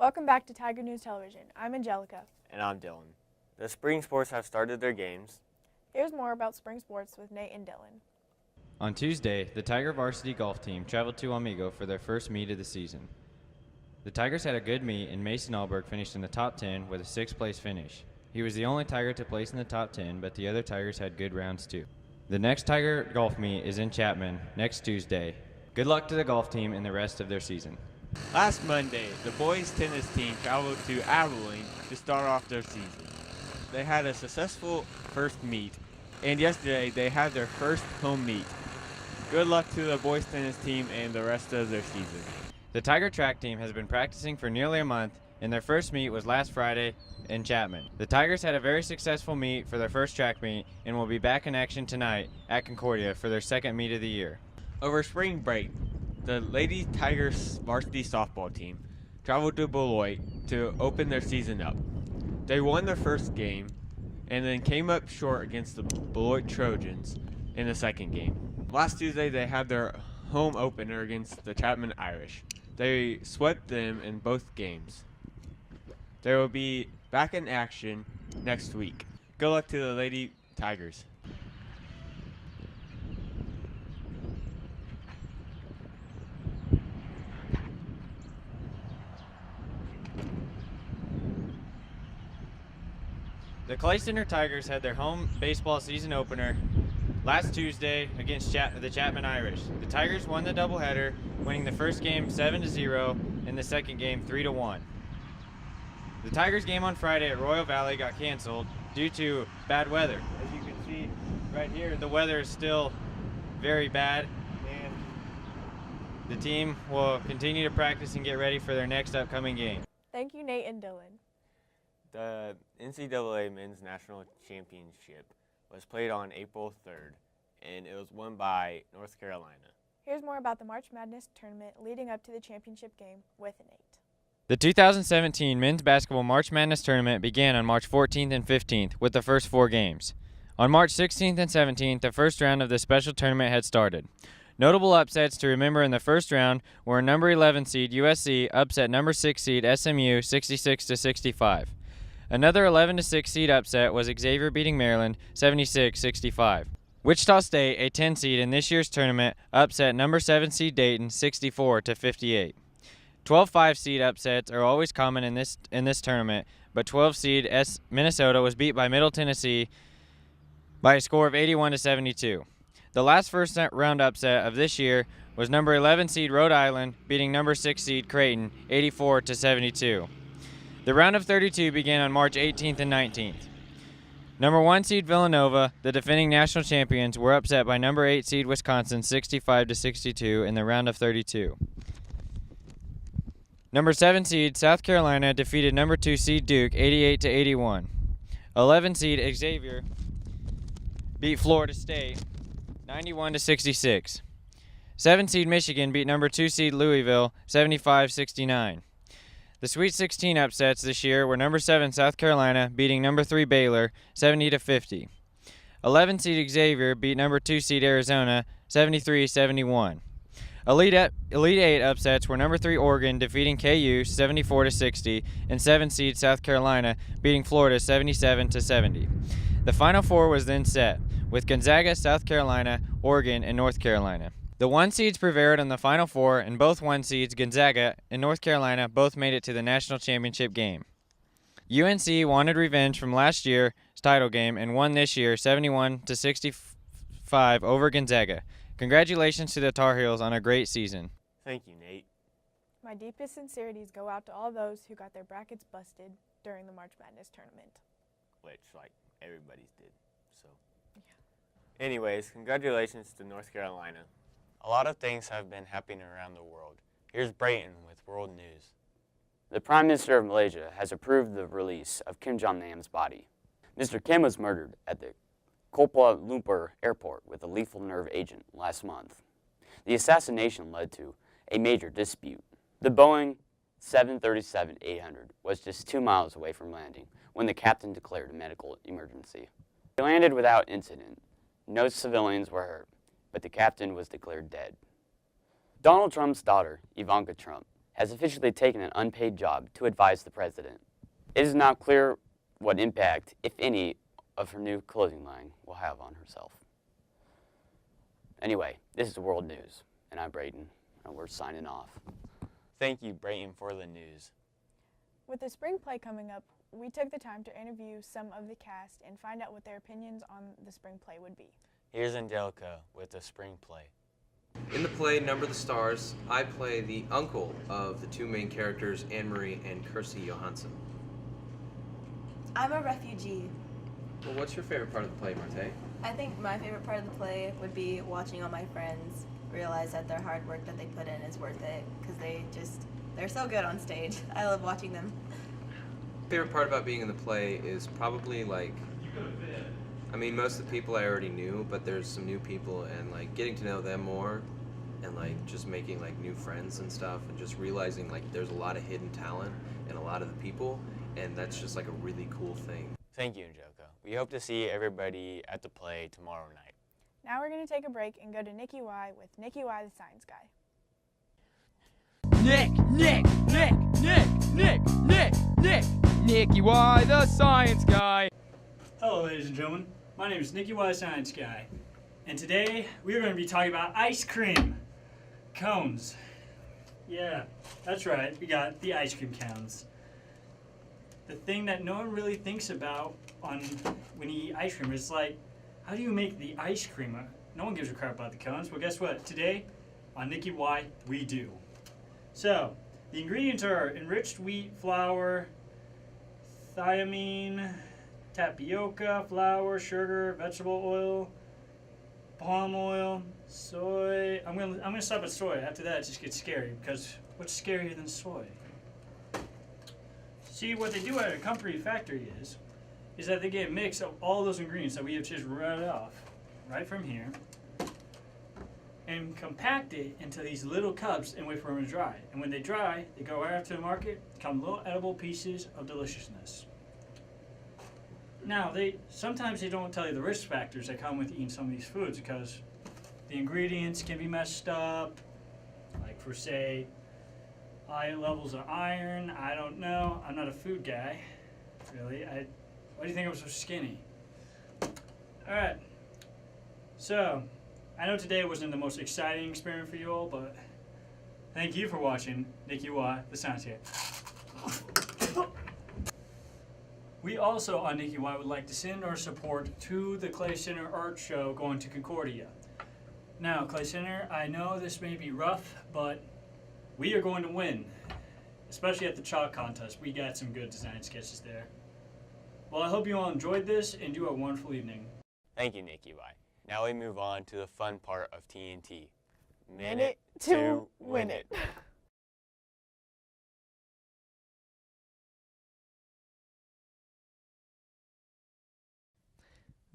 Welcome back to Tiger News Television. I'm Angelica. And I'm Dylan. The spring sports have started their games. Here's more about spring sports with Nate and Dylan. On Tuesday, the Tiger varsity golf team traveled to Amigo for their first meet of the season. The Tigers had a good meet, and Mason Alberg finished in the top 10 with a 6th place finish. He was the only Tiger to place in the top 10, but the other Tigers had good rounds too. The next Tiger golf meet is in Chapman next Tuesday. Good luck to the golf team in the rest of their season. Last Monday, the boys tennis team traveled to Abilene to start off their season. They had a successful first meet, and yesterday they had their first home meet. Good luck to the boys tennis team and the rest of their season. The Tiger track team has been practicing for nearly a month, and their first meet was last Friday in Chapman. The Tigers had a very successful meet for their first track meet and will be back in action tonight at Concordia for their second meet of the year. Over spring break, the Lady Tigers varsity softball team traveled to Beloit to open their season up. They won their first game and then came up short against the Beloit Trojans in the second game. Last Tuesday, they had their home opener against the Chapman Irish. They swept them in both games. They will be back in action next week. Good luck to the Lady Tigers. The Clay Center Tigers had their home baseball season opener last Tuesday against the Chapman Irish. The Tigers won the doubleheader, winning the first game 7-0 and the second game 3-1. The Tigers game on Friday at Royal Valley got canceled due to bad weather. As you can see right here, the weather is still very bad, and the team will continue to practice and get ready for their next upcoming game. Thank you, Nate and Dylan. The NCAA Men's National Championship was played on April 3rd, and it was won by North Carolina. Here's more about the March Madness tournament leading up to the championship game with Nate. The 2017 Men's Basketball March Madness Tournament began on March 14th and 15th with the first 4 games. On March 16th and 17th, the first round of the special tournament had started. Notable upsets to remember in the first round were number 11 seed USC upset number 6 seed SMU 66-65. Another 11-6 seed upset was Xavier beating Maryland 76-65. Wichita State, a 10 seed in this year's tournament, upset number 7 seed Dayton 64-58. 12-5 seed upsets are always common in this tournament, but 12 seed Minnesota was beat by Middle Tennessee by a score of 81-72. The last first round upset of this year was number 11 seed Rhode Island beating number 6 seed Creighton 84-72. The round of 32 began on March 18th and 19th. Number 1 seed Villanova, the defending national champions, were upset by number 8 seed Wisconsin 65-62 in the round of 32. Number 7 seed South Carolina defeated number 2 seed Duke 88-81. 11 seed Xavier beat Florida State 91-66. 7 seed Michigan beat number 2 seed Louisville 75-69. The Sweet 16 upsets this year were number 7 South Carolina beating number 3 Baylor 70-50. 11 seed Xavier beat number 2 seed Arizona 73-71. Elite 8 upsets were number 3 Oregon defeating KU 74-60 and 7 seed South Carolina beating Florida 77-70. The Final Four was then set with Gonzaga, South Carolina, Oregon, and North Carolina. The 1 seeds prevailed in the Final Four, and both 1 seeds, Gonzaga and North Carolina, both made it to the national championship game. UNC wanted revenge from last year's title game and won this year 71-65 over Gonzaga. Congratulations to the Tar Heels on a great season. Thank you, Nate. My deepest sincerities go out to all those who got their brackets busted during the March Madness tournament. Which, everybody's did, so. Yeah. Anyways, congratulations to North Carolina. A lot of things have been happening around the world. Here's Brayton with World News. The Prime Minister of Malaysia has approved the release of Kim Jong-nam's body. Mr. Kim was murdered at the Kuala Lumpur airport with a lethal nerve agent last month. The assassination led to a major dispute. The Boeing 737-800 was just 2 miles away from landing when the captain declared a medical emergency. He landed without incident. No civilians were hurt, but the captain was declared dead. Donald Trump's daughter, Ivanka Trump, has officially taken an unpaid job to advise the president. It is now clear what impact, if any, of her new clothing line will have on herself. Anyway, this is World News, and I'm Braden, and we're signing off. Thank you, Brayton, for the news. With the spring play coming up, we took the time to interview some of the cast and find out what their opinions on the spring play would be. Here's Angelica with the spring play. In the play Number the Stars, I play the uncle of the two main characters, Anne-Marie and Kirsty Johansson. I'm a refugee. Well, what's your favorite part of the play, Marte? I think my favorite part of the play would be watching all my friends realize that their hard work that they put in is worth it, because they're so good on stage. I love watching them. Favorite part about being in the play is probably most of the people I already knew, but there's some new people, and getting to know them more, and just making new friends and stuff, and just realizing there's a lot of hidden talent in a lot of the people, and that's just a really cool thing. Thank you, Angelica. We hope to see everybody at the play tomorrow night. Now we're going to take a break and go to Nicky Y with Nicky Y the Science Guy. Nicky Y, the Science Guy. Hello, ladies and gentlemen. My name is Nicky Y, the Science Guy, and today we are going to be talking about ice cream cones. Yeah, that's right. We got the ice cream cones. The thing that no one really thinks about when you eat ice cream is how do you make the ice cream? No one gives a crap about the cones. Well, guess what? Today on Nicky Y, we do. So, the ingredients are enriched wheat flour, thiamine, tapioca, flour, sugar, vegetable oil, palm oil, soy. I'm gonna stop at soy. After that, it just gets scary, because what's scarier than soy? See, what they do at a company factory is that they get a mix of all those ingredients that we have just read off right from here, and compact it into these little cups and wait for them to dry. And when they dry, they go right out to the market, become little edible pieces of deliciousness. Now, sometimes they don't tell you the risk factors that come with eating some of these foods, because the ingredients can be messed up, like for say, high levels of iron. I don't know. I'm not a food guy, really. Why do you think I'm so skinny? All right. So, I know today wasn't the most exciting experiment for you all, but thank you for watching Nicky Y, the Science Guy. We also on Nicky Y would like to send our support to the Clay Center Art Show going to Concordia. Now, Clay Center, I know this may be rough, but we are going to win, especially at the chalk contest. We got some good design sketches there. Well, I hope you all enjoyed this, and you have a wonderful evening. Thank you, Nicky Y. Now we move on to the fun part of TNT. Minute to win it.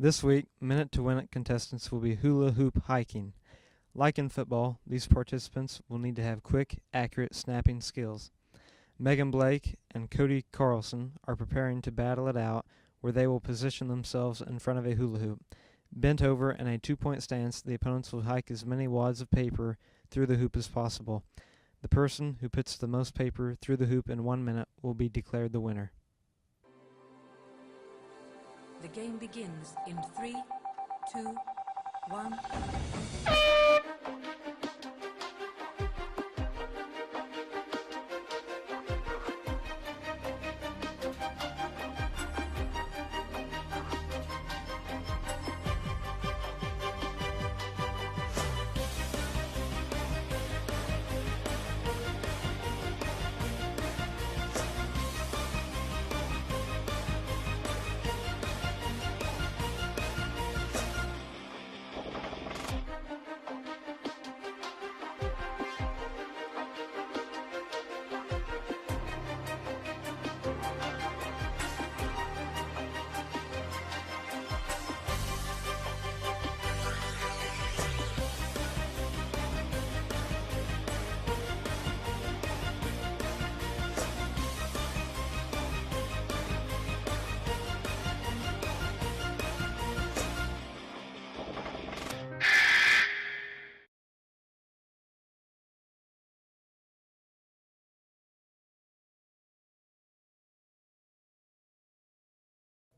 This week, Minute to Win It contestants will be hula hoop hiking. Like in football, these participants will need to have quick, accurate snapping skills. Megan Blake and Cody Carlson are preparing to battle it out, where they will position themselves in front of a hula hoop. Bent over in a 2-point stance, the opponents will hike as many wads of paper through the hoop as possible. The person who puts the most paper through the hoop in 1 minute will be declared the winner. The game begins in 3, 2, 1.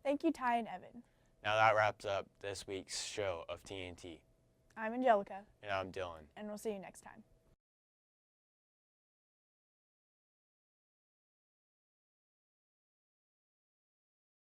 Thank you, Ty and Evan. Now that wraps up this week's show of TNT. I'm Angelica. And I'm Dylan. And we'll see you next time.